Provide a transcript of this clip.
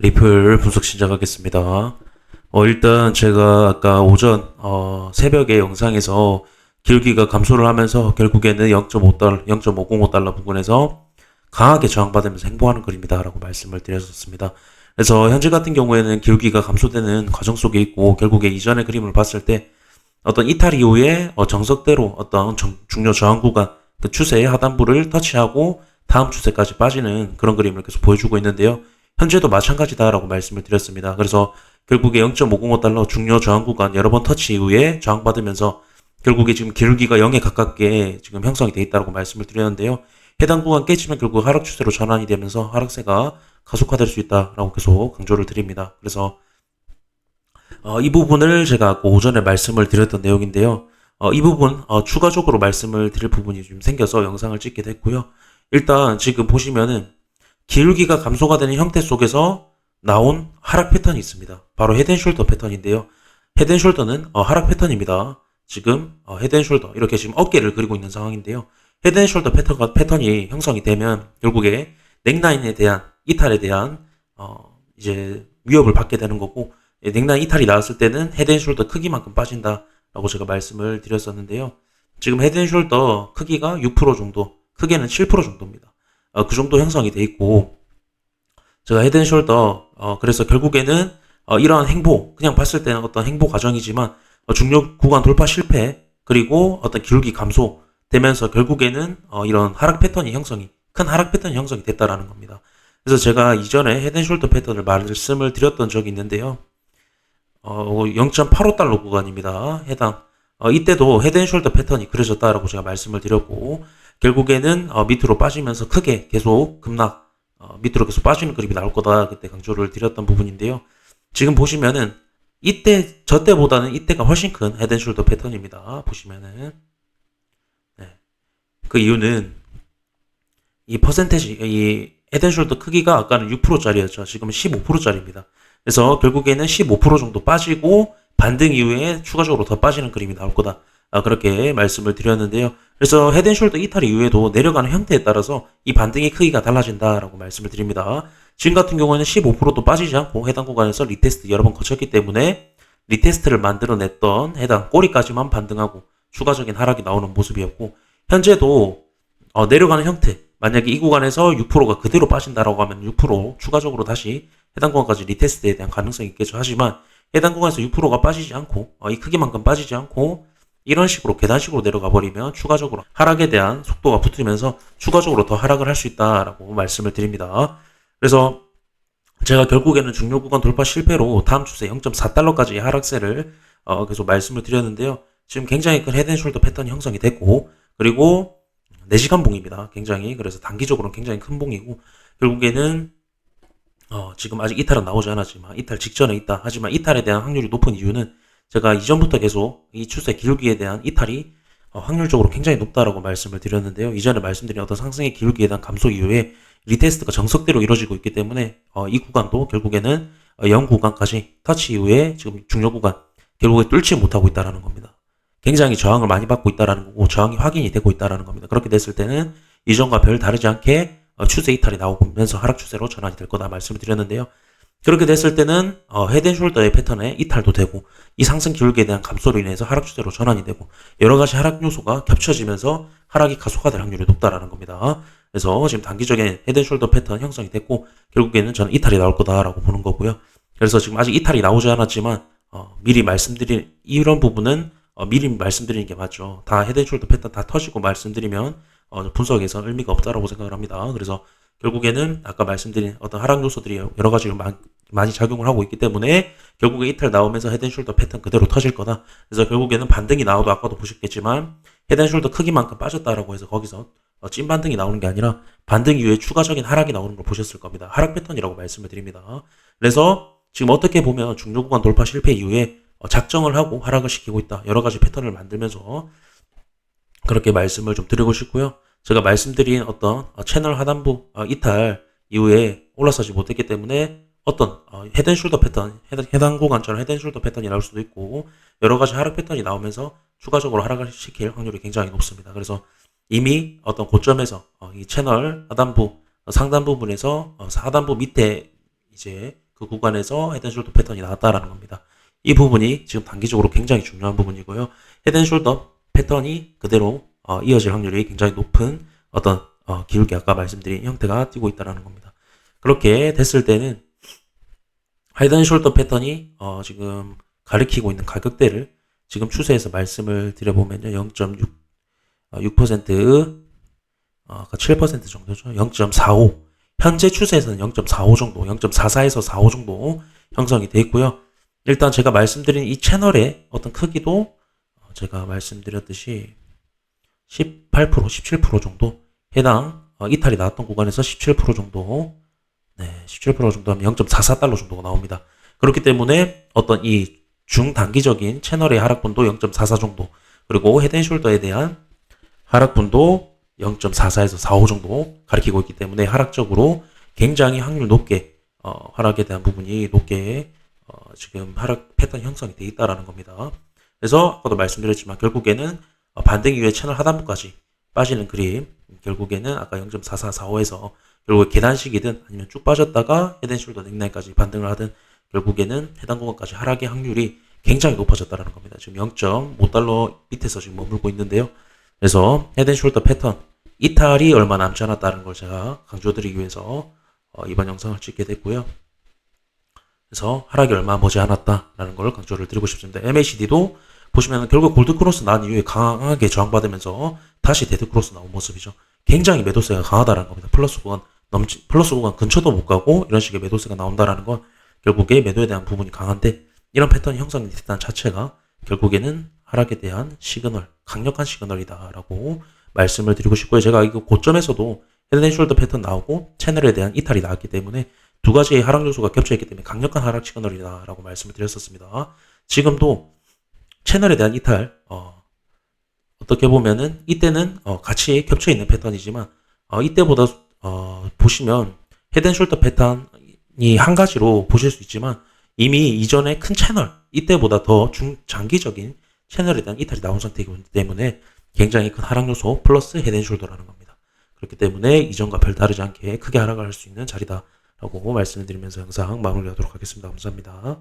리플 분석 시작하겠습니다. 일단 제가 아까 오전 새벽에 영상에서 기울기가 감소를 하면서 결국에는 0.5달러, 0.505달러 부근에서 강하게 저항받으면서 행보하는 그림이다라고 말씀을 드렸었습니다. 그래서 현재 같은 경우에는 기울기가 감소되는 과정 속에 있고 결국에 이전의 그림을 봤을 때 어떤 이탈 이후에 정석대로 어떤 중요 저항 구간 그 추세의 하단부를 터치하고 다음 추세까지 빠지는 그런 그림을 계속 보여주고 있는데요. 현재도 마찬가지다라고 말씀을 드렸습니다. 그래서 결국에 0.505달러 중요 저항 구간 여러 번 터치 이후에 저항받으면서 결국에 지금 기울기가 0에 가깝게 지금 형성이 돼 있다고 말씀을 드렸는데요. 해당 구간 깨지면 결국 하락 추세로 전환이 되면서 하락세가 가속화될 수 있다라고 계속 강조를 드립니다. 그래서 이 부분을 제가 아까 오전에 말씀을 드렸던 내용인데요. 이 부분 추가적으로 말씀을 드릴 부분이 좀 생겨서 영상을 찍게 됐고요. 일단 지금 보시면은 기울기가 감소가 되는 형태 속에서 나온 하락 패턴이 있습니다. 바로 헤드앤숄더 패턴인데요. 헤드앤숄더는 하락 패턴입니다. 지금 헤드앤숄더 이렇게 지금 어깨를 그리고 있는 상황인데요. 헤드앤숄더 패턴이 형성이 되면 결국에 넥라인에 대한 이탈에 대한 이제 위협을 받게 되는 거고, 넥라인 이탈이 나왔을 때는 헤드앤숄더 크기만큼 빠진다라고 제가 말씀을 드렸었는데요. 지금 헤드앤숄더 크기가 6% 정도, 크게는 7% 정도입니다. 그 정도 형성이 돼 있고, 제가 헤드앤숄더 그래서 결국에는 이러한 행보, 그냥 봤을 때는 어떤 행보 과정이지만 중력 구간 돌파 실패 그리고 어떤 기울기 감소 되면서 결국에는 이런 하락 패턴이 형성이 큰 하락 패턴이 형성이 됐다라는 겁니다. 그래서 제가 이전에 헤드앤숄더 패턴을 말씀을 드렸던 적이 있는데요. 0.85달러 구간입니다. 해당. 이때도 헤드앤숄더 패턴이 그려졌다라고 제가 말씀을 드렸고, 결국에는 밑으로 빠지면서 크게 계속 급락, 밑으로 계속 빠지는 그림이 나올 거다 그때 강조를 드렸던 부분인데요. 지금 보시면은 저 때보다는 이때가 훨씬 큰 헤드앤숄더 패턴입니다. 보시면은 네. 그 이유는 이 헤드앤숄더 크기가 아까는 6%짜리였죠. 지금은 15%짜리입니다. 그래서 결국에는 15% 정도 빠지고 반등 이후에 추가적으로 더 빠지는 그림이 나올 거다. 그렇게 말씀을 드렸는데요. 그래서 헤드앤숄더 이탈 이후에도 내려가는 형태에 따라서 이 반등의 크기가 달라진다라고 말씀을 드립니다. 지금 같은 경우에는 15%도 빠지지 않고 해당 구간에서 리테스트 여러 번 거쳤기 때문에 리테스트를 만들어냈던 해당 꼬리까지만 반등하고 추가적인 하락이 나오는 모습이었고, 현재도 내려가는 형태, 만약에 이 구간에서 6%가 그대로 빠진다라고 하면 6% 추가적으로 다시 해당 구간까지 리테스트에 대한 가능성이 있겠죠. 하지만 해당 구간에서 6%가 빠지지 않고 이 크기만큼 빠지지 않고 이런 식으로 계단식으로 내려가 버리면 추가적으로 하락에 대한 속도가 붙으면서 추가적으로 더 하락을 할 수 있다라고 말씀을 드립니다. 그래서 제가 결국에는 중요 구간 돌파 실패로 다음 추세 0.4달러까지 하락세를 계속 말씀을 드렸는데요. 지금 굉장히 큰 헤드앤숄더 패턴이 형성이 됐고, 그리고 4시간 봉입니다. 굉장히. 그래서 단기적으로는 굉장히 큰 봉이고, 결국에는 지금 아직 이탈은 나오지 않았지만 이탈 직전에 있다. 하지만 이탈에 대한 확률이 높은 이유는 제가 이전부터 계속 이 추세 기울기에 대한 이탈이 확률적으로 굉장히 높다라고 말씀을 드렸는데요. 이전에 말씀드린 어떤 상승의 기울기에 대한 감소 이후에 리테스트가 정석대로 이루어지고 있기 때문에 이 구간도 결국에는 0 구간까지 터치 이후에 지금 중요 구간 결국에 뚫지 못하고 있다라는 겁니다. 굉장히 저항을 많이 받고 있다라는 거고 저항이 확인이 되고 있다라는 겁니다. 그렇게 됐을 때는 이전과 별 다르지 않게 추세 이탈이 나오면서 하락 추세로 전환이 될 거다 말씀을 드렸는데요. 그렇게 됐을 때는 헤드앤숄더의 패턴에 이탈도 되고 이 상승 기울기에 대한 감소로 인해서 하락 추세로 전환이 되고 여러 가지 하락 요소가 겹쳐지면서 하락이 가속화될 확률이 높다라는 겁니다. 그래서 지금 단기적인 헤드앤숄더 패턴 형성이 됐고 결국에는 저는 이탈이 나올 거다라고 보는 거고요. 그래서 지금 아직 이탈이 나오지 않았지만 미리 말씀드린 이런 부분은 미리 말씀드리는 게 맞죠. 다 헤드앤숄더 패턴 다 터지고 말씀드리면 분석에서 의미가 없다라고 생각을 합니다. 그래서 결국에는 아까 말씀드린 어떤 하락 요소들이 여러 가지로 많이 작용을 하고 있기 때문에 결국에 이탈 나오면서 헤드앤숄더 패턴 그대로 터질 거다. 그래서 결국에는 반등이 나와도 아까도 보셨겠지만 헤드앤숄더 크기만큼 빠졌다라고 해서 거기서 찐 반등이 나오는 게 아니라 반등 이후에 추가적인 하락이 나오는 걸 보셨을 겁니다. 하락 패턴이라고 말씀을 드립니다. 그래서 지금 어떻게 보면 중요 구간 돌파 실패 이후에 작정을 하고 하락을 시키고 있다. 여러 가지 패턴을 만들면서 그렇게 말씀을 좀 드리고 싶고요. 제가 말씀드린 어떤 채널 하단부 이탈 이후에 올라서지 못했기 때문에 어떤 헤드앤숄더 패턴, 해당 구간처럼 헤드앤숄더 패턴이 나올 수도 있고 여러 가지 하락 패턴이 나오면서 추가적으로 하락을 시킬 확률이 굉장히 높습니다. 그래서 이미 어떤 고점에서 이 채널 하단부 상단 부분에서 하단부 밑에 이제 그 구간에서 헤드앤숄더 패턴이 나왔다라는 겁니다. 이 부분이 지금 단기적으로 굉장히 중요한 부분이고요. 헤드앤숄더 패턴이 그대로 이어질 확률이 굉장히 높은 어떤 기울기 아까 말씀드린 형태가 띄고 있다라는 겁니다. 그렇게 됐을 때는 헤드앤숄더 패턴이 지금 가리키고 있는 가격대를 지금 추세에서 말씀을 드려보면요. 0.6, 6%, 아까 7% 정도죠. 0.45. 현재 추세에서는 0.45 정도, 0.44에서 45 정도 형성이 되어 있고요. 일단 제가 말씀드린 이 채널의 어떤 크기도 제가 말씀드렸듯이 18%, 17% 정도 해당 이탈이 나왔던 구간에서 17% 정도, 네, 17% 정도 하면 0.44달러 정도가 나옵니다. 그렇기 때문에 어떤 이 중단기적인 채널의 하락분도 0.44 정도, 그리고 헤드앤숄더에 대한 하락분도 0.44에서 45 정도 가리키고 있기 때문에 하락적으로 굉장히 확률 높게 하락에 대한 부분이 높게 지금 하락 패턴 형성이 되어 있다라는 겁니다. 그래서 아까도 말씀드렸지만 결국에는 반등 이후에 채널 하단부까지 빠지는 그림, 결국에는 아까 0.4445에서 결국 계단식이든 아니면 쭉 빠졌다가 헤드앤숄더 넥라인까지 반등을 하든 결국에는 해당 구간까지 하락의 확률이 굉장히 높아졌다라는 겁니다. 지금 0.5달러 밑에서 지금 머물고 있는데요. 그래서 헤드앤숄더 패턴 이탈이 얼마 남지 않았다는 걸 제가 강조드리기 위해서 이번 영상을 찍게 됐고요. 그래서 하락이 얼마 머지 않았다라는 걸 강조를 드리고 싶습니다. MACD도 보시면 결국 골드크로스 난 이후에 강하게 저항받으면서 다시 데드크로스 나온 모습이죠. 굉장히 매도세가 강하다라는 겁니다. 플러스 구간 근처도 못 가고 이런 식의 매도세가 나온다라는 건 결국에 매도에 대한 부분이 강한데 이런 패턴이 형성이 됐다는 자체가 결국에는 하락에 대한 시그널, 강력한 시그널이다라고 말씀을 드리고 싶고요. 제가 이거 고점에서도 헤드앤숄더 패턴 나오고 채널에 대한 이탈이 나왔기 때문에 두 가지의 하락 요소가 겹쳐있기 때문에 강력한 하락 시그널이다라고 말씀을 드렸었습니다. 지금도 채널에 대한 이탈, 어떻게 보면은 이때는 같이 겹쳐있는 패턴이지만 이때보다 보시면 헤드앤숄더 패턴이 한 가지로 보실 수 있지만 이미 이전에 큰 채널, 이때보다 더 장기적인 채널에 대한 이탈이 나온 상태이기 때문에 굉장히 큰 하락 요소 플러스 헤드앤숄더라는 겁니다. 그렇기 때문에 이전과 별 다르지 않게 크게 하락을 할 수 있는 자리다라고 말씀을 드리면서 영상 마무리하도록 하겠습니다. 감사합니다.